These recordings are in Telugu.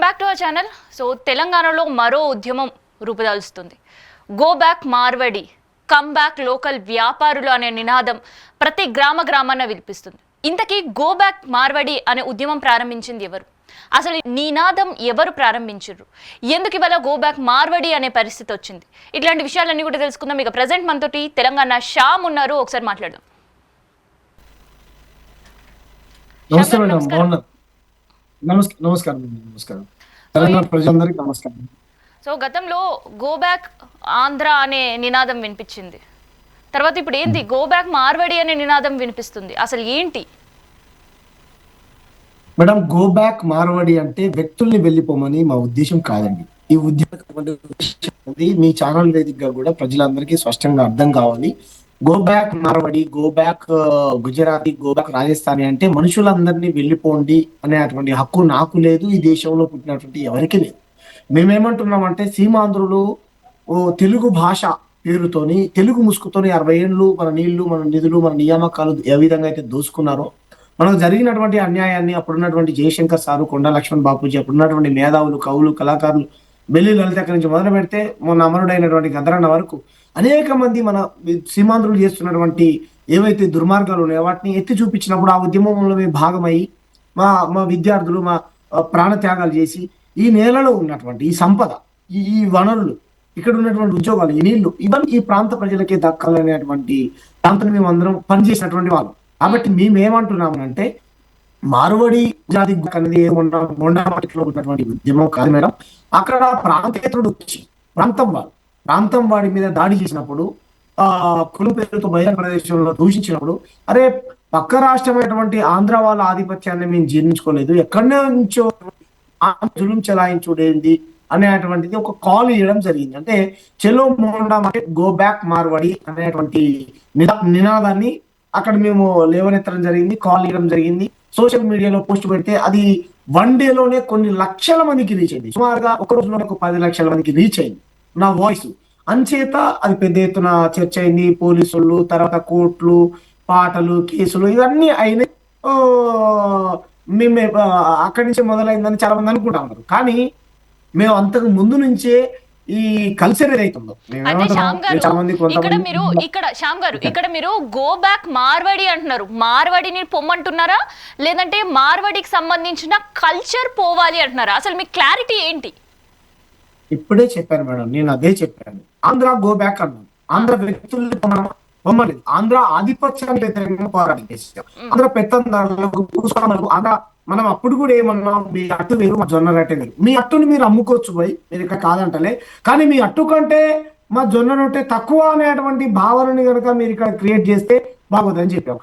Welcome back to our channel. So తెలంగాణలో మరో ఉద్యమం రూపుదాల్చుతుంది. Go back Marwari, come back local వ్యాపారులు అనే నినాదం ప్రతి గ్రామాన వినిపిస్తుంది. ఇంతకీ గో బ్యాక్ మార్వడి అనే ఉద్యమం ప్రారంభించింది ఎవరు? అసలు నినాదం ఎవరు ప్రారంభించారు? ఎందుకు ఇవాళ గో బ్యాక్ మార్వడి అనే పరిస్థితి వచ్చింది? ఇట్లాంటి విషయాలన్నీ కూడా తెలుసుకుందాం. ఇక ప్రజెంట్ మనతోటి తెలంగాణ శ్యామ్ ఉన్నారు, ఒకసారి మాట్లాడదాం. నమస్కారం తెలంగాణ ప్రజలందరికీ నమస్కారం. సో గతంలో గో బ్యాక్ ఆంధ్ర అనే నినాదం వినిపించింది. తర్వాత ఇప్పుడు ఏంది గో బ్యాక్ మార్వడి అనే నినాదం వినిపిస్తుంది. అసలు ఏంటి మేడం? గో బ్యాక్ మార్వడి అంటే వ్యక్తుల్ని వెళ్ళిపోమని మా ఉద్దేశం కాదండి. ఈ ఉద్యమం మీ ఛానల్ వేదికగా కూడా ప్రజలందరికీ స్పష్టంగా అర్థం కావాలి. Go back Marwadi, go back Gujarati, go back Rajasthani అంటే మనుషులందరినీ వెళ్ళిపోండి అనేటువంటి హక్కు నాకు లేదు, ఈ దేశంలో పుట్టినటువంటి ఎవరికి లేదు. మేమేమంటున్నామంటే సీమాంధ్రులు తెలుగు భాష పేరుతోని, తెలుగు ముసుగుతోని 60 ఏళ్ళు మన నీళ్లు, మన నిధులు, మన నియామకాలు ఏ విధంగా అయితే దోసుకున్నారో, మనకు జరిగినటువంటి అన్యాయాన్ని అప్పుడున్నటువంటి జయశంకర్ సారు, కొండా లక్ష్మణ్ బాపూజీ, అప్పుడున్నటువంటి మేధావులు, కవులు, కళాకారులు, బెల్లి లలిత నుంచి మొదలు పెడితే మొన్న అమరుడైనటువంటి గద్దరన్న వరకు అనేక మంది మన సీమాంధ్రులు చేస్తున్నటువంటి ఏవైతే దుర్మార్గాలు ఉన్నాయో వాటిని ఎత్తి చూపించినప్పుడు ఆ ఉద్యమంలో మేము భాగమై మా మా విద్యార్థులు మా ప్రాణత్యాగాలు చేసి ఈ నేలలో ఉన్నటువంటి ఈ సంపద, ఈ వనరులు, ఇక్కడ ఉన్నటువంటి ఉద్యోగాలు, ఈ నీళ్లు, ఇవన్నీ ఈ ప్రాంత ప్రజలకే దక్కాలనేటువంటి ప్రాంతం మేము అందరం పనిచేసినటువంటి వాళ్ళు. కాబట్టి మేమేమంటున్నామంటే మార్వడి జాతి అనేది మొండామాటిలో ఉన్నటువంటి ఉద్యమం కాదు మేడం. అక్కడ ప్రాంతేతరుడు వచ్చి ప్రాంతం వాడి మీద దాడి చేసినప్పుడు, కులం పేరుతో బహిరంగ ప్రదేశంలో దూషించినప్పుడు, అరే పక్క రాష్ట్రమైనటువంటి ఆంధ్ర వాళ్ళ ఆధిపత్యాన్ని మేము జీర్ణించుకోలేదు, ఎక్కడి నుంచో జులుం చెలాయించుడేంది అనేటువంటిది ఒక కాల్ ఇవ్వడం జరిగింది. అంటే చెలో మోండా గో బ్యాక్ మార్వడి అనేటువంటి నినాదాన్ని అక్కడ మేము లేవనెత్తడం జరిగింది, కాల్ ఇవ్వడం జరిగింది. సోషల్ మీడియాలో పోస్ట్ పెడితే అది 1 డేలోనే కొన్ని లక్షల మందికి రీచ్ అయింది. సుమారుగా ఒక రోజులోనే 10 లక్షల మందికి రీచ్ అయింది నా వాయిస్. అంచేత అది పెద్ద ఎత్తున చర్చ అయింది. పోలీసులు, తర్వాత కోర్టులు, పాటలు, కేసులు ఇవన్నీ అయినాయి. మేము అక్కడి నుంచి మొదలైందని చాలా మంది అనుకుంటా ఉన్నారు. కానీ మేము అంతకు ముందు నుంచే ఈ కల్చర్ ఏదైతుందో, ఇక్కడ మీరు గో బ్యాక్ మార్వడి అంటున్నారు. మార్వడిని పొమ్మంటున్నారా, లేదంటే మార్వడికి సంబంధించిన కల్చర్ పోవాలి అంటున్నారా? అసలు మీ క్లారిటీ ఏంటి? ఇప్పుడే చెప్పాను మేడం, నేను అదే చెప్పాను. ఆంధ్ర గో బ్యాక్ అన్నాను. ఆంధ్ర వ్యక్తుల్ని పొమ్మలేదు. ఆంధ్ర ఆధిపత్యానికి వ్యతిరేకంగా పోరాటం చేసాం. ఆంధ్ర పెత్తందారులకు, భూస్వాములకు, ఆంధ్ర మనం అప్పుడు కూడా ఏమన్నాం, మీ అట్టు వేరు, మా జొన్న రొట్టె వేరు. మీ అట్టుని మీరు అమ్ముకోవచ్చు పోయి, మీరు ఇక్కడ కాదంటలే. కానీ మీ అట్టు కంటే మా జొన్న రొట్టె తక్కువ అనేటువంటి భావనని కనుక మీరు ఇక్కడ క్రియేట్ చేస్తే బాగోదని చెప్పాం.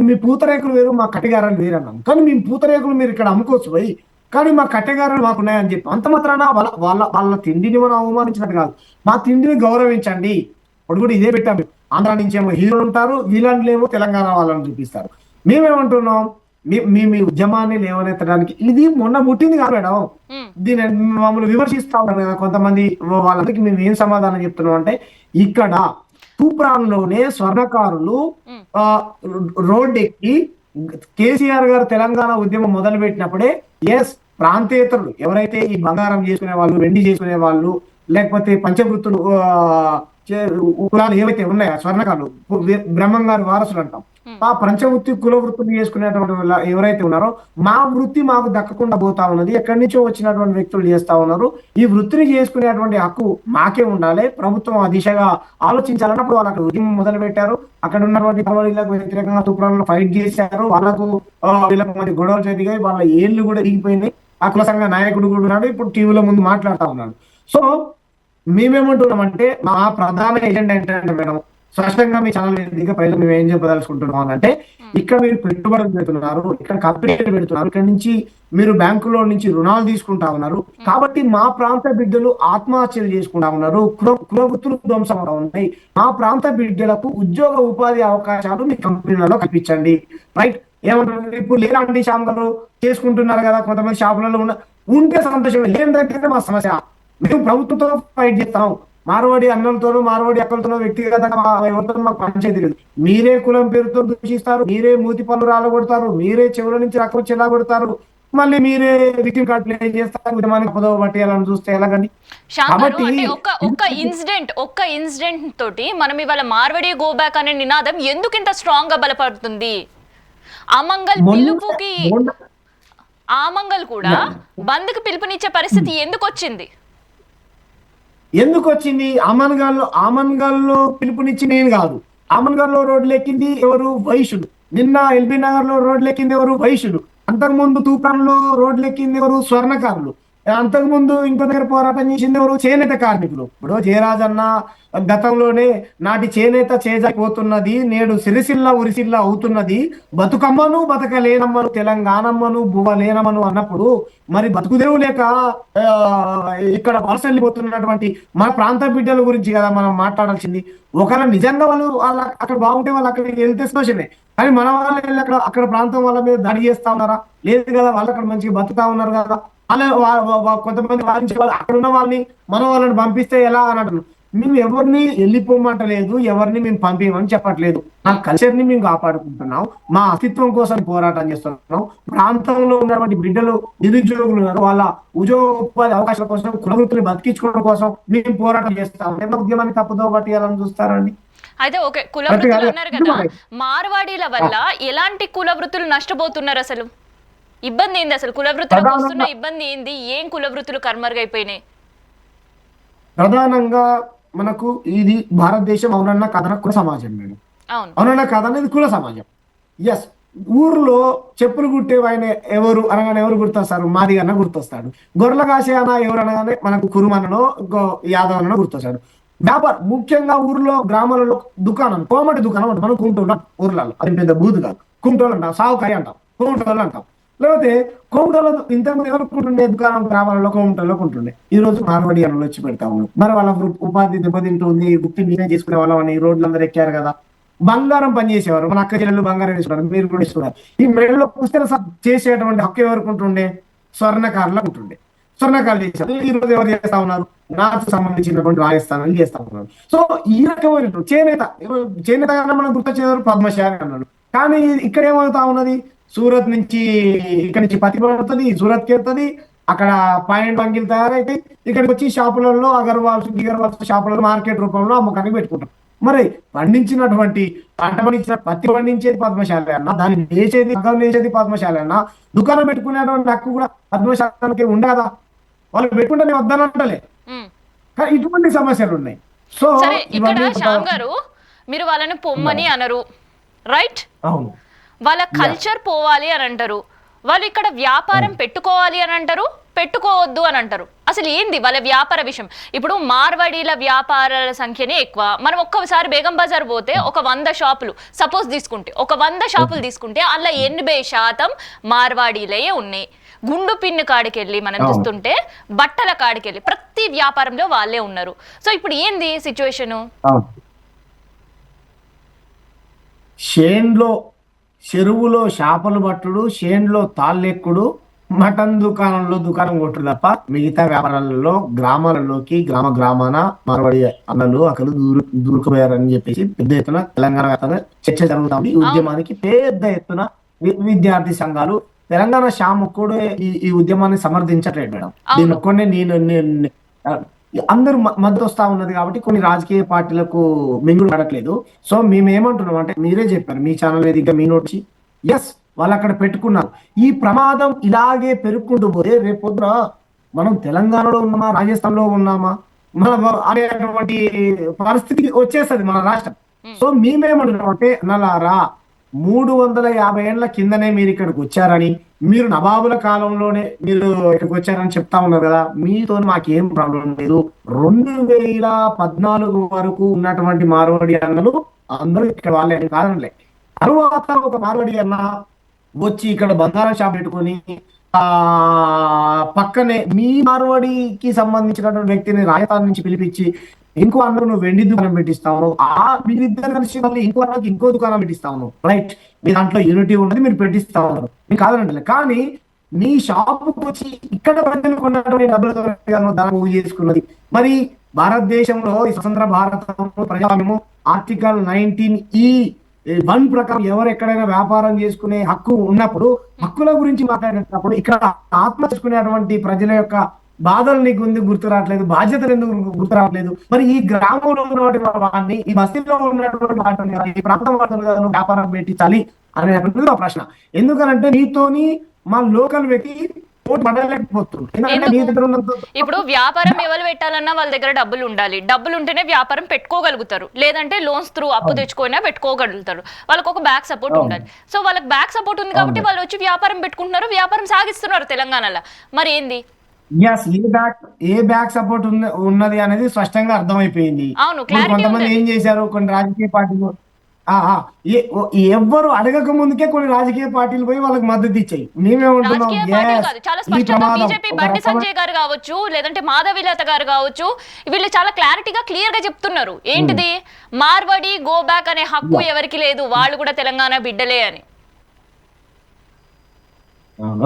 మీ పూతరేకులు వేరు, మా కట్టెగారాలు వేరు అన్నాం. కానీ మీ పూతరేకులు మీరు ఇక్కడ అమ్ముకోవచ్చు పోయి, కానీ మా కట్టెగారాలు మాకున్నాయని చెప్పి అంత మాత్రాన వాళ్ళ తిండిని మనం అవమానించినట్టు కాదు. మా తిండిని గౌరవించండి. ఇప్పుడు కూడా ఇదే పెట్టాము. ఆంధ్ర నుంచి ఏమో హీరోలు ఉంటారు, వీళ్ళంట్లో ఏమో తెలంగాణ వాళ్ళని చూపిస్తారు. మేమేమంటున్నాం, మీ ఉద్యమాన్ని లేవనెత్తడానికి ఇది మొన్న పుట్టింది కాదు మేడం. దీని మమ్మల్ని విమర్శిస్తా ఉన్నారు కదా కొంతమంది. వాళ్ళందరికీ మేము ఏం సమాధానం చెప్తున్నాం అంటే, ఇక్కడ తూప్రాన్లోనే స్వర్ణకారులు రోడ్ ఎక్కి కేసీఆర్ గారు తెలంగాణ ఉద్యమం మొదలు పెట్టినప్పుడే ప్రాంతేతరులు ఎవరైతే ఈ బంగారం చేసుకునే వాళ్ళు, వెండి చేసుకునే వాళ్ళు, లేకపోతే పంచవృత్తులు కులాలు ఏవైతే ఉన్నాయో స్వర్ణకారులు, బ్రహ్మం గారి వారసులు అంటాం, ఆ పంచవృత్తి కుల వృత్తులు చేసుకునేటువంటి ఎవరైతే ఉన్నారో మా వృత్తి మాకు దక్కకుండా పోతా ఉన్నది. ఎక్కడి నుంచో వచ్చినటువంటి వ్యక్తులు చేస్తా ఉన్నారు. ఈ వృత్తిని చేసుకునేటువంటి హక్కు మాకే ఉండాలి. ప్రభుత్వం ఆ దిశగా ఆలోచించాలన్నప్పుడు వాళ్ళు అక్కడ ఉద్యమం మొదలు పెట్టారు. అక్కడ ఉన్నటువంటి కవలీలకు వ్యతిరేకంగా తూప్రాన్లో ఫైట్ చేశారు. వీళ్ళకు మధ్య గొడవలు జరిగాయి. వాళ్ళ ఏళ్ళు కూడా ఎగిపోయినాయి. ఆ కుల సంఘ నాయకుడు కూడా ఉన్నాడు, ఇప్పుడు టీవీలో ముందు మాట్లాడుతూ ఉన్నాడు. సో మేమేమంటున్నామంటే మా ప్రధాన ఎజెండా ఏంటంటే మేడం, స్పష్టంగా మీ ఛానల్ వేదికగా ప్రజలు మేము ఏం చెప్పదలుచుకుంటున్నాం అంటే, ఇక్కడ మీరు పెట్టుబడులు పెడుతున్నారు, ఇక్కడ కంపెనీలు పెడుతున్నారు, ఇక్కడ నుంచి మీరు బ్యాంకులో నుంచి రుణాలు తీసుకుంటా ఉన్నారు. కాబట్టి మా ప్రాంత బిడ్డలు ఆత్మహత్యలు చేసుకుంటా ఉన్నారు, కుల వృత్తులు ధ్వంసం అవుతా ఉన్నాయి. మా ప్రాంత బిడ్డలకు ఉద్యోగ ఉపాధి అవకాశాలు మీ కంపెనీలలో కల్పించండి. రైట్? ఏమంటారు ఇప్పుడు లేదండి, శ్యామ్ గారు చేసుకుంటున్నారు కదా కొంతమంది షాపులలో ఉంటే సంతోషం, లేదంటే మా సమస్య. మేము ప్రభుత్వంతో ఫైట్ చేస్తాం. మార్వాడి అన్నలతోనూ, మార్వాడి అక్కలతోనూ వ్యక్తిగతంగా ఎవరితో మాకు పంచాయతీ లేదు. మీరే కులం పేరుతో దూషిస్తారు, మీరే మూతి పనులు రాలగొడతారు, మీరే చెవుల నుంచి రక్తం చెల్లగొడతారు. మళ్ళీ మీరే విక్టిమ్ కార్డ్ ప్లే చేస్తారు, ఉద్యమానికి పదవ పట్టేయాలని చూస్తే ఎలాగండి? శ్యామ్ గారు, కాబట్టి అంటే ఒక్క ఇన్సిడెంట్ తోటి మనం ఇవాళ మార్వడి గో బ్యాక్ అనే నినాదం ఎందుకు ఇంత స్ట్రాంగ్ గా బలపడుతుంది? ఆమంగల్ పిలుపుకి ఆమంగల్ కూడా బంద్కి పిలుపునిచ్చే పరిస్థితి ఎందుకు వచ్చింది? ఎందుకు వచ్చింది? ఆమన్గాల్లో పిలుపునిచ్చి నేను కాదు. ఆమన్గాల్లో రోడ్లు ఎక్కింది ఎవరు? వైశ్యులు. నిన్న ఎల్బీ నగర్ లో రోడ్లు ఎక్కింది ఎవరు? వైశ్యులు. అంతకుముందు తూప్రాన్లో రోడ్లు ఎక్కింది ఎవరు? స్వర్ణకారులు. అంతకుముందు ఇంకో దగ్గర పోరాటం చేసింది ఎవరు? చేనేత కార్మికులు. ఇప్పుడు జయరాజన్న గతంలోనే నాటి చేనేత చేజారిపోతున్నది, నేడు సిరిసిల్ల ఉరిసిల్ల అవుతున్నది, బతుకమ్మను బతకలేనమ్మను తెలంగాణమ్మను బువ్వలేనమ్మను అన్నప్పుడు మరి బతుకుదేవు లేక ఇక్కడ వలస వెళ్ళిపోతున్నటువంటి మన ప్రాంత బిడ్డల గురించి కదా మనం మాట్లాడాల్సింది. ఒకవేళ నిజంగా వాళ్ళ అక్కడ బాగుంటే వాళ్ళు అక్కడికి వెళ్తే సంతోషమే, కానీ మన వాళ్ళు వెళ్ళి అక్కడ ప్రాంతం వాళ్ళ మీద దాడి చేస్తా ఉన్నారా? లేదు కదా, వాళ్ళు అక్కడ మంచిగా బతుకుతా ఉన్నారు కదా. అలా కొంతమంది వాదించే వాళ్ళు అక్కడ ఉన్న వాళ్ళని మన వాళ్ళని పంపిస్తే ఎలా అని అంటున్నారు. మేము ఎవరిని వెళ్ళిపోమంటలేదు, ఎవరిని మేము పంపించమని చెప్పట్లేదు. మా కల్చర్ ని మేము కాపాడుకుంటున్నాం, మా అస్తిత్వం కోసం పోరాటం చేస్తున్నాం. ప్రాంతంలో ఉన్నటువంటి బిడ్డలు నిరుద్యోగులు ఉన్నారు, వాళ్ళ ఉద్యోగోపాధి అవకాశాల కోసం, కులవృత్తులు బతికించుకోవడం కోసం మేము పోరాటం చేస్తాం. ఉద్యమాన్ని తప్పుదో పట్టియాలని చూస్తారండి. అయితే ఓకే, కుల వృత్తులు అన్నారు కదా, మార్వాడీల వల్ల ఎలాంటి కుల వృత్తులు నష్టపోతున్నారు? అసలు ఇబ్బంది ఏంది? అసలు కుల వృత్తులకు వస్తున్న ఇబ్బంది ఏంది? ఏం కుల వృత్తులు కర్మరుగైపోయినాయి? ప్రధానంగా మనకు ఇది భారతదేశం అవునన్నా కాదన్న కుల సమాజం మేడం. అవునన్నా కాదన్న ఇది కుల సమాజం. ఎస్, ఊర్లో చెప్పులు కుట్టే ఆయన ఎవరు అనగానే ఎవరు గుర్తొస్తారు? మాది అన్న గుర్తొస్తాడు. గొర్రెల కాసే అన్న ఎవరు అనగానే మనకు కురుమన్ననో యాదవ్ అన్నో గుర్తొస్తాడు. వ్యాపారం ముఖ్యంగా ఊర్లో గ్రామాలలో దుకాణం, కోమటి దుకాణం అంటే మనం కుంటున్నాం ఊర్లలో, అది పెద్ద బూతు కాదు. కుంటోళ్ళు అంటాం, సావుకారి అంటాం, కోమటోళ్ళు అంటాం. లేకపోతే కోమటోళ్ళు ఇంతకుముందు ఎవరుకుంటుండే దుకాణం గ్రామాలలో కోమటోళ్ళు కొంటుండే. ఈ రోజు మార్వాడి అన్నలు వచ్చి పెడతా ఉన్నారు. మరి వాళ్ళ ఉపాధి దెబ్బతింటుంది, వృత్తి మీరే చేసుకునే వాళ్ళని రోడ్లందరూ ఎక్కారు కదా. బంగారం పని చేసేవారు, మన అక్క చెల్లెలు బంగారం వేసుకున్నారు, మీరు కూడా ఇస్తున్నారు. ఈ మెడలో పుస్తక చేసేటువంటి హక్కు ఎవరికి ఉంటుండే? స్వర్ణకారులకు ఉంటుండే. స్వర్ణకారులు చేశారు. ఈ రోజు ఎవరు చేస్తా ఉన్నారు? నార్త్ సంబంధించినటువంటి రాజస్థానాలు చేస్తా ఉన్నారు. సో ఈ రకమైన చేనేత మనం గుర్తొచ్చేవారు పద్మశాలి అన్నాడు. కానీ ఇక్కడ ఏమవుతా ఉన్నది? సూరత్ నుంచి ఇక్కడ నుంచి పత్తి పడుతుంది, సూరత్కి వెళ్తుంది, అక్కడ పాయింట్ వంగిలు తయారైతే ఇక్కడికి వచ్చి షాపులలో అగర్వాల్స్ షాపులలో మార్కెట్ రూపంలో అమ్మకానికి పెట్టుకుంటాం. మరి పండించినటువంటి పంట పండించిన పత్తి పండించేది పద్మశాలి అన్న, దాన్ని నేసేది పద్మశాలి అన్న, దుకాణం పెట్టుకునేటువంటి హక్కు కూడా పద్మశాలకి ఉండదా? వాళ్ళు పెట్టుకుంటే నేను వద్దనంటలే, కానీ ఇటువంటి సమస్యలు ఉన్నాయి. సో ఇక్కడ శ్యామ్ గారు, మీరు వాళ్ళని పొమ్మని అనరు, రైట్? అవును, వాళ్ళ కల్చర్ పోవాలి అని అంటారు, వాళ్ళు ఇక్కడ వ్యాపారం పెట్టుకోవాలి అని అంటారు, పెట్టుకోవద్దు అని అంటారు. అసలు ఏంది వాళ్ళ వ్యాపార విషయం? ఇప్పుడు మార్వాడీల వ్యాపారాల సంఖ్యనే ఎక్కువ. మనం ఒక్కసారి బేగం బజార్ పోతే ఒక 100 షాపులు సపోజ్ తీసుకుంటే, ఒక 100 షాపులు తీసుకుంటే అందులో 80% మార్వాడీలే ఉన్నాయి. గుండు పిన్ను కాడికెళ్ళి మనం చూస్తుంటే బట్టల కాడికెళ్ళి ప్రతి వ్యాపారంలో వాళ్ళే ఉన్నారు. సో ఇప్పుడు ఏంది సిచ్యువేషను? చెరువులో చేపలు పట్టుడు, షేన్లో తాళ్ళెక్కుడు, మటన్ దుకాణంలో దుకాణం కొట్టుడు తప్ప మిగతా వ్యాపారాలలో గ్రామాలలోకి గ్రామాన మార్వాడి అన్నలు అక్కలు దూరుకుపోయారని చెప్పేసి పెద్ద ఎత్తున తెలంగాణ వ్యాప్తంగా చర్చ జరుగుతా ఉంది. ఈ ఉద్యమానికి పెద్ద ఎత్తున విద్యార్థి సంఘాలు, తెలంగాణ శ్యామ్ ఒక్కడు ఈ ఉద్యమాన్ని సమర్థించట్లేదు మేడం. దీని ఒక్కడే నేను అందరూ మద్దతు వస్తా ఉన్నది కాబట్టి కొన్ని రాజకీయ పార్టీలకు మింగుడు పడట్లేదు. సో మేమేమంటున్నాం అంటే, మీరే చెప్పారు మీ ఛానల్ ఇంకా మీ నోటి, ఎస్ వాళ్ళు అక్కడ పెట్టుకున్నారు. ఈ ప్రమాదం ఇలాగే పెరుగుకుంటూ పోతే రేపొద్దున మనం తెలంగాణలో ఉన్నామా, రాజస్థాన్లో ఉన్నామా మనం అనేటువంటి పరిస్థితి వచ్చేస్తుంది మన రాష్ట్రం. సో మేమేమంటున్నాం అంటే, నలారా 350 ఏళ్ల కిందనే మీరు ఇక్కడికి వచ్చారని, మీరు నవాబుల కాలంలోనే మీరు ఇక్కడికి వచ్చారని చెప్తా ఉన్నారు కదా, మీతో మాకేం ప్రాబ్లం లేదు. 2014 వరకు ఉన్నటువంటి మార్వాడి అన్నలు అందరూ ఇక్కడ వాళ్ళే కాదనలే. తరువాత ఒక మార్వాడి అన్న వచ్చి ఇక్కడ బంగారం షాప్ పెట్టుకొని పక్కనే మీ మార్వాడికి సంబంధించినటువంటి వ్యక్తిని రాజస్థాన్ నుంచి పిలిపించి, ఇంకో అన్నకు నువ్వు వెండి దుకాణం పెట్టిస్తావు, మీరిద్దరు కలిసి మళ్ళీ ఇంకో అన్నకి ఇంకో దుకాణం పెట్టిస్తావు, రైట్? మీ దాంట్లో యూనిటీ ఉన్నది, మీరు పెట్టిస్తా ఉన్నారు, మీకు కాదనంటే. కానీ నీ షాపుకు వచ్చి ఇక్కడ ప్రజలు కొన్నటువంటి డబ్బులతో ధనం చేసుకున్నది. మరి భారతదేశంలో ఈ స్వతంత్ర భారతంలో ప్రజాస్వామ్యము ఆర్టికల్ 19E వన్ ప్రకారం ఎవరు ఎక్కడైనా వ్యాపారం చేసుకునే హక్కు ఉన్నప్పుడు హక్కుల గురించి మాట్లాడేటప్పుడు ఇక్కడ ఆత్మ చేసుకునేటువంటి ప్రజల యొక్క బాధలు నీకు ఎందుకు గుర్తు రావట్లేదు, బాధ్యతలు ఎందుకు గుర్తు రావట్లేదు? మరి ఈ గ్రామంలో ఉన్నటువంటి వాడిని, ఈ బస్తీలో ఉన్నటువంటి వాటిని, ఈ ప్రాంతం వాటిని వ్యాపారం పెట్టించాలి అనేటువంటిది ఒక ప్రశ్న. ఎందుకనంటే నీతోని మా లోకల్ వ్యక్తి పోటీ పడలేకపోతుంది. ఎందుకంటే నీ దగ్గర ఉన్నంత ఇప్పుడు వ్యాపారం ఎవరు పెట్టాలన్నా వాళ్ళ దగ్గర డబ్బులు ఉండాలి. డబ్బులు ఉంటేనే వ్యాపారం పెట్టుకోగలుగుతారు, లేదంటే లోన్స్ త్రూ అప్పు తెచ్చుకోయినా పెట్టుకోగలుగుతారు. వాళ్ళకి ఒక బ్యాక్ సపోర్ట్ ఉండాలి. సో వాళ్ళకి బ్యాక్ సపోర్ట్ ఉంది కాబట్టి వాళ్ళు వచ్చి వ్యాపారం పెట్టుకుంటున్నారు, వ్యాపారం సాగిస్తున్నారు తెలంగాణలో. మరి ఏంది ఏ బ్యాక్ సపోర్ట్ ఉన్నది అనేది స్పష్టంగా అర్థమైపోయింది. అవును, క్లారిటీ కొంతమంది ఏం చేశారు, కొన్ని రాజకీయ పార్టీలు ఎవ్వరు అడగక ముందుకే కొన్ని రాజకీయ పార్టీలు పోయి వాళ్ళకి మద్దతు ఇచ్చాయి. మేమేమంటున్నాం, రాజకీయ పార్టీ కాదు, చాలా స్పష్టంగా బీజేపీ బండి సంజయ్ గారు కావచ్చు, లేదంటే మాధవీలత గారు కావచ్చు, వీళ్ళు చాలా క్లారిటీగా క్లియర్ గా చెప్తున్నారు. ఏంటిది, మార్వాడి గో బ్యాక్ అనే హక్కు ఎవరికి లేదు, వాళ్ళు కూడా తెలంగాణ బిడ్డలే అని.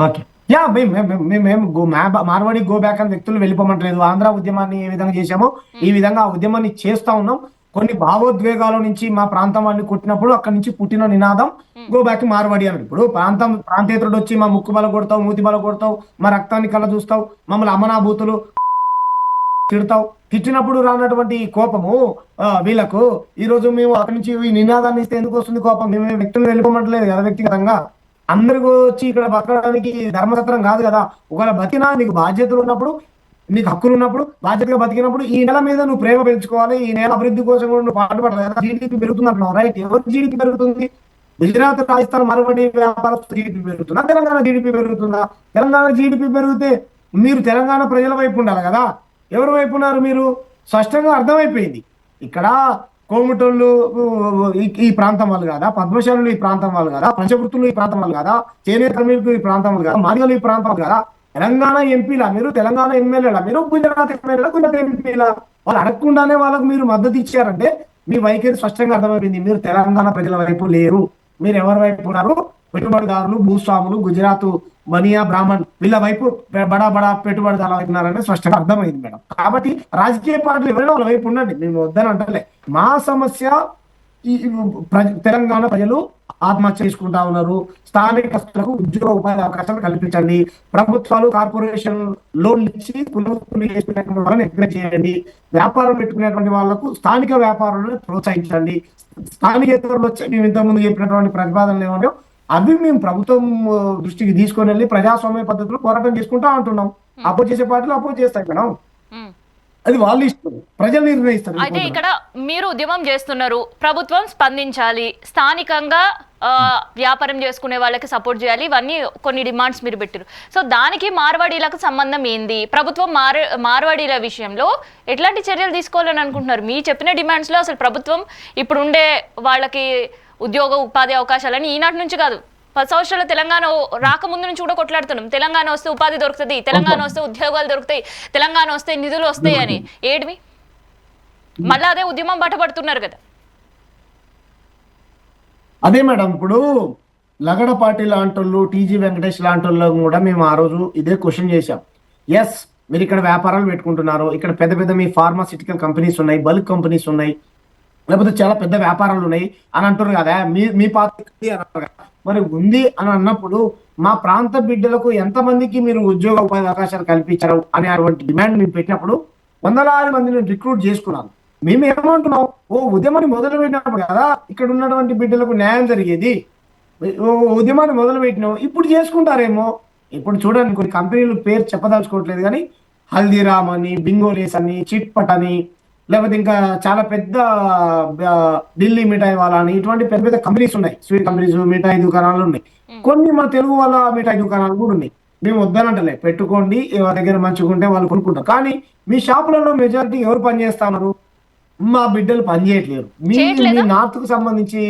ఓకే, యా మేము మార్వాడి గో బ్యాక్ అని వ్యక్తులు వెళ్ళిపోమంటలేదు. ఆంధ్ర ఉద్యమాన్ని ఏ విధంగా చేశామో ఈ విధంగా ఆ ఉద్యమాన్ని చేస్తా ఉన్నాం. కొన్ని భావోద్వేగాల నుంచి మా ప్రాంతం వాడిని కొట్టినప్పుడు అక్కడి నుంచి పుట్టిన నినాదం గో బ్యాక్ మార్వాడి అని. ఇప్పుడు ప్రాంతేతరుడు వచ్చి మా ముక్కు బల కొడతావు, మూతి బల కొడతావు, మా రక్తాన్ని కళ్ళ చూస్తావు, మమ్మల్ని అమనాభూతులు తిడతావు, తిట్టినప్పుడు రానటువంటి కోపము వీళ్ళకు ఈ రోజు మేము అక్కడి నుంచి ఈ నినాదాన్ని ఇస్తే ఎందుకు వస్తుంది కోపం? మేము వ్యక్తులు వెళ్ళిపోమంటలేదు కదా, వ్యక్తిగతంగా అందరికి వచ్చి ఇక్కడ బతకడానికి ధర్మసత్రం కాదు కదా. ఒకవేళ బతికినా నీకు బాధ్యతలు ఉన్నప్పుడు, నీకు హక్కులు ఉన్నప్పుడు, బాధ్యతగా బతికినప్పుడు ఈ నెల మీద నువ్వు ప్రేమ పెంచుకోవాలి. ఈ నెల అభివృద్ధి కోసం కూడా నువ్వు పాటుపడాలి కదా. జీడిపి పెరుగుతుంది అంటున్నావు, రైట్? ఎవరికి జీడిపి పెరుగుతుంది? గుజరాత్, రాజస్థాన్ మరొకటి వ్యాపారం జీడిపి పెరుగుతుందా? తెలంగాణ జీడిపి పెరుగుతుందా? తెలంగాణ జీడిపి పెరిగితే మీరు తెలంగాణ ప్రజల వైపు ఉండాలి కదా. ఎవరి వైపు ఉన్నారు మీరు? స్పష్టంగా అర్థమైపోయింది. ఇక్కడ కోముటోళ్ళు ఈ ప్రాంతం వాళ్ళు కాదా, పద్మశాలులు ఈ ప్రాంతం వాళ్ళు కాదా, పంచవృత్తులు ఈ ప్రాంతం వాళ్ళు కాదా, చేనేత కార్మికులు ఈ ప్రాంతం వాళ్ళు కాదా, మాదిగలు ఈ ప్రాంతం వాళ్ళు కాదా? తెలంగాణ ఎంపీలా మీరు, తెలంగాణ ఎమ్మెల్యేలా మీరు, గుజరాత్ ఎమ్మెల్యేలా, గుజరాత్ ఎంపీలా? వాళ్ళు అడగకుండానే వాళ్ళకు మీరు మద్దతు ఇచ్చారంటే మీ వైఖరి స్పష్టంగా అర్థమైపోయింది. మీరు తెలంగాణ ప్రజల వైపు లేరు. మీరు ఎవరి వైపు ఉన్నారు? పెట్టుబడిదారులు, భూస్వాములు, గుజరాత్ బనియా, బ్రాహ్మణ్ వీళ్ళ వైపు బడా బడా పెట్టుబడిదారులు వైపున్నారంటే స్పష్టంగా అర్థమైంది మేడం. కాబట్టి రాజకీయ పార్టీలు ఎవరైనా వాళ్ళ వైపు ఉండండి, మేము వద్దని అంటలే. మా సమస్య ఈ తెలంగాణ ప్రజలు ఆత్మహత్య చేసుకుంటా ఉన్నారు. స్థానికస్తులకు ఉద్యోగ ఉపాధి అవకాశాలు కల్పించండి. ప్రభుత్వాలు కార్పొరేషన్ లోన్లు ఇచ్చి పునరుద్ధరణ చేసుకునేటువంటి వాళ్ళని ఎంకరేజ్ చేయండి. వ్యాపారం పెట్టుకునేటువంటి వాళ్లకు స్థానిక వ్యాపారాలను ప్రోత్సహించండి. స్థానికేతరులు వచ్చి మేము ఇంతకుముందు చెప్పినటువంటి ప్రతిపాదనలు ఏమంటే అవి మేము ప్రభుత్వం దృష్టికి తీసుకొని వెళ్ళి ప్రజాస్వామ్య పద్ధతిలో పోరాటం చేసుకుంటా అంటున్నాం. అపోజ్ చేసే పార్టీలు అపోజ్ చేస్తాయి మేడం, అది వాళ్ళు ఇష్టం, ప్రజలు నిర్ణయిస్తారు. అయితే ఇక్కడ మీరు ఉద్యమం చేస్తున్నారు, ప్రభుత్వం స్పందించాలి, స్థానికంగా వ్యాపారం చేసుకునే వాళ్ళకి సపోర్ట్ చేయాలి, ఇవన్నీ కొన్ని డిమాండ్స్ మీరు పెట్టారు. సో దానికి మార్వాడీలకు సంబంధం ఏంది? ప్రభుత్వం మార్వాడీల విషయంలో ఎట్లాంటి చర్యలు తీసుకోవాలని అనుకుంటున్నారు? మీ చెప్పిన డిమాండ్స్లో అసలు ప్రభుత్వం ఇప్పుడు ఉండే వాళ్ళకి ఉద్యోగ ఉపాధి అవకాశాలని ఈనాటి నుంచి కాదు, 10 సంవత్సరాల తెలంగాణ రాకముందు నుంచి కూడా కొట్లాడుతున్నాం. తెలంగాణ వస్తే ఉపాధి దొరుకుతుంది, తెలంగాణ వస్తే ఉద్యోగాలు దొరుకుతాయి, తెలంగాణ వస్తే నిధులు వస్తాయి అని. ఏడివి మళ్ళీ అదే ఉద్యమం బట్టబడుతున్నారు కదా. అదే మేడం, ఇప్పుడు లగడపాటి లాంటోళ్ళు, టీజీ వెంకటేష్ లాంటోళ్ళు కూడా మేము ఆ రోజు ఇదే క్వశ్చన్ చేశాం. ఎస్, మీరు ఇక్కడ వ్యాపారాలు పెట్టుకుంటున్నారు, ఇక్కడ పెద్ద పెద్ద మీ ఫార్మాసిటికల్ కంపెనీస్ ఉన్నాయి, బల్క్ కంపెనీస్ ఉన్నాయి, లేకపోతే చాలా పెద్ద వ్యాపారాలు ఉన్నాయి అని అంటారు కదా. మీ పార్టీ అన్నారు కదా, మరి ఉంది అని అన్నప్పుడు మా ప్రాంత బిడ్డలకు ఎంతమందికి మీరు ఉద్యోగ ఉపాధి అవకాశాలు కల్పించారు అనే అటువంటి డిమాండ్ మేము పెట్టినప్పుడు వందలాది మందిని రిక్రూట్ చేసుకున్నాం. మేము ఏమంటున్నాం, ఉద్యమాన్ని మొదలు పెట్టినప్పుడు కదా ఇక్కడ ఉన్నటువంటి బిడ్డలకు న్యాయం జరిగేది. ఉద్యమాన్ని మొదలు పెట్టినాం, ఇప్పుడు చేసుకుంటారేమో. ఇప్పుడు చూడండి, కొన్ని కంపెనీలు పేరు చెప్పదలుచుకోవట్లేదు కానీ హల్దీరామ్ అని, బింగోలేస్ అని, చిట్ పట్ అని, లేకపోతే ఇంకా చాలా పెద్ద ఢిల్లీ మిఠాయి వాళ్ళ అని, ఇటువంటి పెద్ద పెద్ద కంపెనీస్ ఉన్నాయి. స్వీట్ కంపెనీస్, మిఠాయి దుకాణాలు ఉన్నాయి. కొన్ని మన తెలుగు వాళ్ళ మిఠాయి దుకాణాలు కూడా ఉన్నాయి. మేము వద్దనంటలే, పెట్టుకోండి, ఎవరి దగ్గర మంచిగా వాళ్ళు కొనుక్కుంటారు. కానీ మీ షాపులలో మెజారిటీ ఎవరు పనిచేస్తున్నారు? మా బిడ్డలు పనిచేయట్లేరు. మీ నార్త్ కు సంబంధించి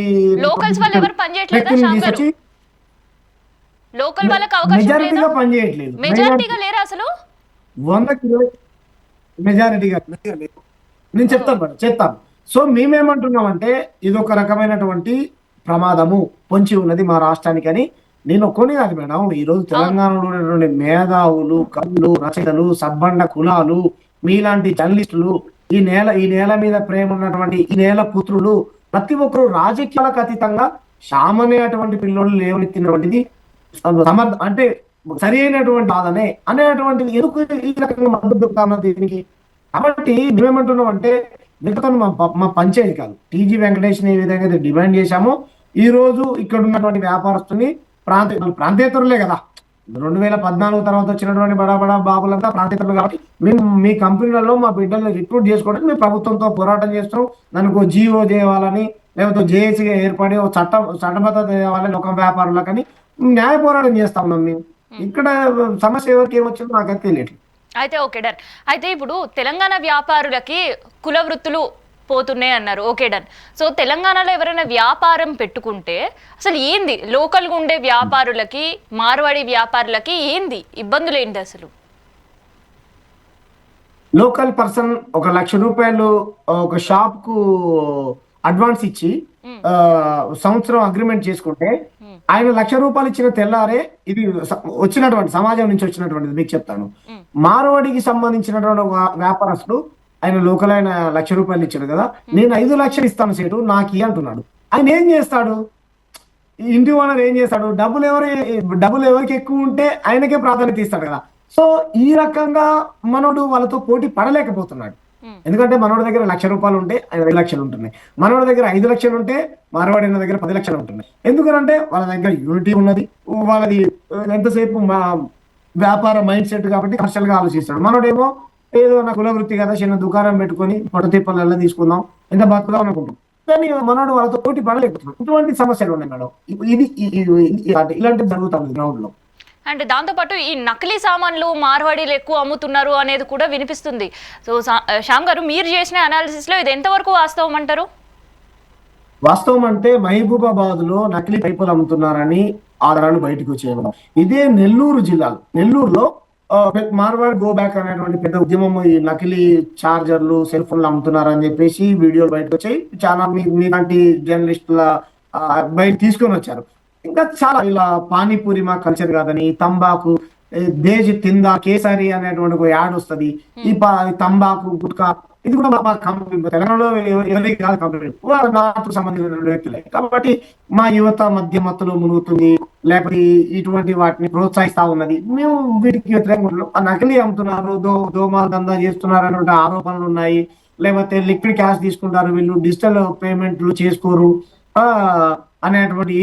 మెజారిటీగా పనిచేయట్లేదు. మెజారిటీగా నేను చెప్తాను మేడం, చెప్తాను. సో మేమేమంటున్నామంటే ఇది ఒక రకమైనటువంటి ప్రమాదము పొంచి ఉన్నది మా రాష్ట్రానికి అని. నేను ఒక్కొని కాదు మేడం, ఈరోజు తెలంగాణలో ఉన్నటువంటి మేధావులు, కవులు, రచయితలు, సబ్బండ కులాలు, మీలాంటి జర్నలిస్టులు, ఈ నేల మీద ప్రేమ ఉన్నటువంటి ఈ నేల పుత్రులు ప్రతి ఒక్కరు రాజకీయాలకు అతీతంగా శ్యామ్ అనేటువంటి పిల్లోళ్ళు లేవనెత్తినటువంటిది అంటే సరి అయినటువంటి వాదనే అనేటువంటిది ఎందుకు ఈ రకంగా మద్దతు దొరుకుతామో దీనికి. కాబట్టి మేమేమంటున్నాం అంటే మిగతా మా పంచాయతీ కాదు, టీజీ వెంకటేష్ ఏ విధంగా అయితే డిమాండ్ చేశామో ఈ రోజు ఇక్కడ ఉన్నటువంటి వ్యాపారస్తుని ప్రాంతేతరులే కదా, 2014 తర్వాత వచ్చినటువంటి బడా బడా బాబులంతా ప్రాంతేతరులు కాబట్టి మేము మీ కంపెనీలలో మా బిడ్డల్ని రిక్రూట్ చేసుకోవడానికి మేము ప్రభుత్వంతో పోరాటం చేస్తున్నాం. దానికి ఒక జీవో చేయాలని, లేకపోతే జేఏసీగా ఏర్పడి ఒక చట్టబద్ధత చేయాలని ఒక వ్యాపారులకని న్యాయ పోరాటం చేస్తా ఉన్నాం మేము. ఇక్కడ సమస్య ఎవరికి ఏమొచ్చిందో నాకైతే తెలియట్లేదు. అయితే ఓకే డన్. అయితే ఇప్పుడు తెలంగాణ వ్యాపారులకి కుల వృత్తులు పోతున్నాయి అన్నారు, ఓకే డన్. సో తెలంగాణలో ఎవరైనా వ్యాపారం పెట్టుకుంటే అసలు ఏంది లోకల్గా ఉండే వ్యాపారులకి మార్వాడి వ్యాపారులకి ఏంది ఇబ్బందులు ఏంటి అసలు? లోకల్ పర్సన్ ఒక ₹1,00,000 ఒక షాప్ కు అడ్వాన్స్ ఇచ్చి సంవత్సరం అగ్రిమెంట్ చేసుకుంటే ఆయన ₹1,00,000 ఇచ్చిన తెల్లారే, ఇది వచ్చినటువంటి సమాజం నుంచి వచ్చినటువంటిది మీకు చెప్తాను. మార్వాడికి సంబంధించినటువంటి ఒక వ్యాపారస్తుడు ఆయన లోకల్ ఆయన ₹1,00,000 ఇచ్చాడు కదా, నేను 5,00,000 ఇస్తాను సేటు నాకు అంటున్నాడు. ఆయన ఏం చేస్తాడు? ఇంటి ఓనర్ ఏం చేస్తాడు? డబ్బులు ఎవరికి ఎక్కువ ఉంటే ఆయనకే ప్రాధాన్యత ఇస్తాడు కదా. సో ఈ రకంగా మనోడు వాళ్ళతో పోటీ పడలేకపోతున్నాడు. ఎందుకంటే మనోడి దగ్గర ₹1,00,000 ఉంటే ఆయన 5,00,000 ఉంటున్నాయి, మనోడి దగ్గర 5,00,000 ఉంటే మార్వాడి దగ్గర 10,00,000 ఉంటున్నాయి. ఎందుకంటే వాళ్ళ దగ్గర యూనిటీ ఉన్నది, వాళ్ళది ఎంతసేపు వ్యాపార మైండ్ సెట్ కాబట్టి కమర్షియల్ గా ఆలోచిస్తాడు. మనోడేమో ఏదో నా కుల వృత్తి కదా, చిన్న దుకాణం పెట్టుకొని పొడతిప్పలలో తీసుకుందాం, ఎంత బతుకుదాం అనుకుంటాం. కానీ మనోడు వాళ్ళతో పోటీ పడలేకపోతున్నాడు. ఇటువంటి సమస్యలు ఉన్నాయి మేడం. ఇది ఇలాంటివి జరుగుతుంది గ్రౌండ్ లో. అంటే దాంతోపాటు ఈ నకిలీ సామాన్లు మార్వాడీలు ఎక్కువ అమ్ముతున్నారు అనేది కూడా వినిపిస్తుంది. సో శ్యామ్ గారు, మీరు చేసిన అనాలిసిస్ లో ఇది ఎంతవరకు వాస్తవం అంటారు? వాస్తవం అంటే మహబూబాబాద్ లో నకిలీ పైపులు అమ్ముతున్నారని ఆధారాలు బయటకు వచ్చేయడం. ఇదే నెల్లూరు జిల్లాలో, నెల్లూరులో మార్వాడ్ గో బ్యాక్ అనేటువంటి పెద్ద ఉద్యమం, ఈ నకిలీ చార్జర్లు సెల్ ఫోన్లు అమ్ముతున్నారని చెప్పేసి వీడియోలు బయటకు వచ్చాయి. చాలా మీలాంటి జర్నలిస్టుల బయట తీసుకొని వచ్చారు. ఇంకా చాలా ఇలా పానీపూరి మా కల్చర్ కాదని, తంబాకు దేజ్ తిందా కేసరి అనేటువంటి ఒక యాడ్ వస్తుంది. ఈ తంబాకు గుట్కా ఇది కూడా మా తెలంగాణలో ఎవరికి కాదు కంపెనీ, నాకు సంబంధించిన వ్యక్తులే కాబట్టి మా యువత మధ్య మత్తులో మునుగుతుంది, లేకపోతే ఇటువంటి వాటిని ప్రోత్సహిస్తా ఉన్నది. మేము వీటికి వ్యతిరేకంగా నకిలీ అమ్ముతున్నారు, దోమాల దందా చేస్తున్నారు అనేటువంటి ఆరోపణలు ఉన్నాయి. లేకపోతే లిక్విడ్ క్యాష్ తీసుకుంటారు వీళ్ళు, డిజిటల్ పేమెంట్లు చేసుకోరు అనేటువంటి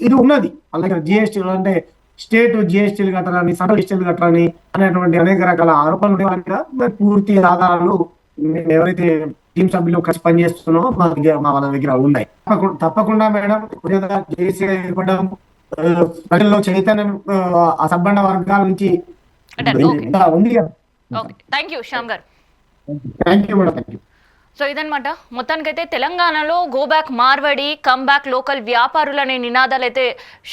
ఇది ఉన్నది. అలాగే జిఎస్టీలు అంటే స్టేట్ జిఎస్టీలు కట్టాలని, సెంట్రల్ జిఎస్టీలు కట్టాలని అనేటువంటి అనేక రకాల ఆరోపణలు ఉండే వాళ్ళ మీద పూర్తి ఆధారాలు ఎవరైతే టీం సభ్యులు కలిసి పనిచేస్తున్నామో మా వాళ్ళ దగ్గర ఉన్నాయి. తప్పకుండా మేడం ఏర్పడడం, ప్రజల్లో చైతన్యం అసంబంధ వర్గాల నుంచి ఉంది. థ్యాంక్ యూ శ్యామ్ గారు. Thank you madam. Thank you. So ఇదనమాట, మొత్తానికైతే తెలంగాణలో go back Marwari, come back local వ్యాపారులు అనే నినాదాలు అయితే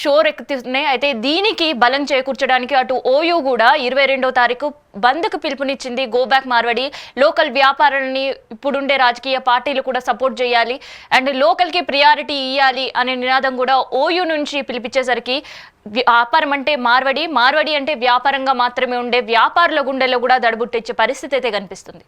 షోర్ ఎక్కుతున్నాయి. అయితే దీనికి బలం చేకూర్చడానికి అటు ఓయూ కూడా 22వ తారీఖు బంద్కు పిలుపునిచ్చింది. గో బ్యాక్ మార్వాడి, లోకల్ వ్యాపారాలని ఇప్పుడుండే రాజకీయ పార్టీలు కూడా సపోర్ట్ చేయాలి అండ్ లోకల్కి ప్రియారిటీ ఇవ్వాలి అనే నినాదం కూడా ఓయూ నుంచి పిలిపించేసరికి వ్యాపారం అంటే మార్వాడి, మార్వాడి అంటే వ్యాపారంగా మాత్రమే ఉండే వ్యాపారుల గుండెల్లో కూడా దడబుట్టించే పరిస్థితి అయితే కనిపిస్తుంది.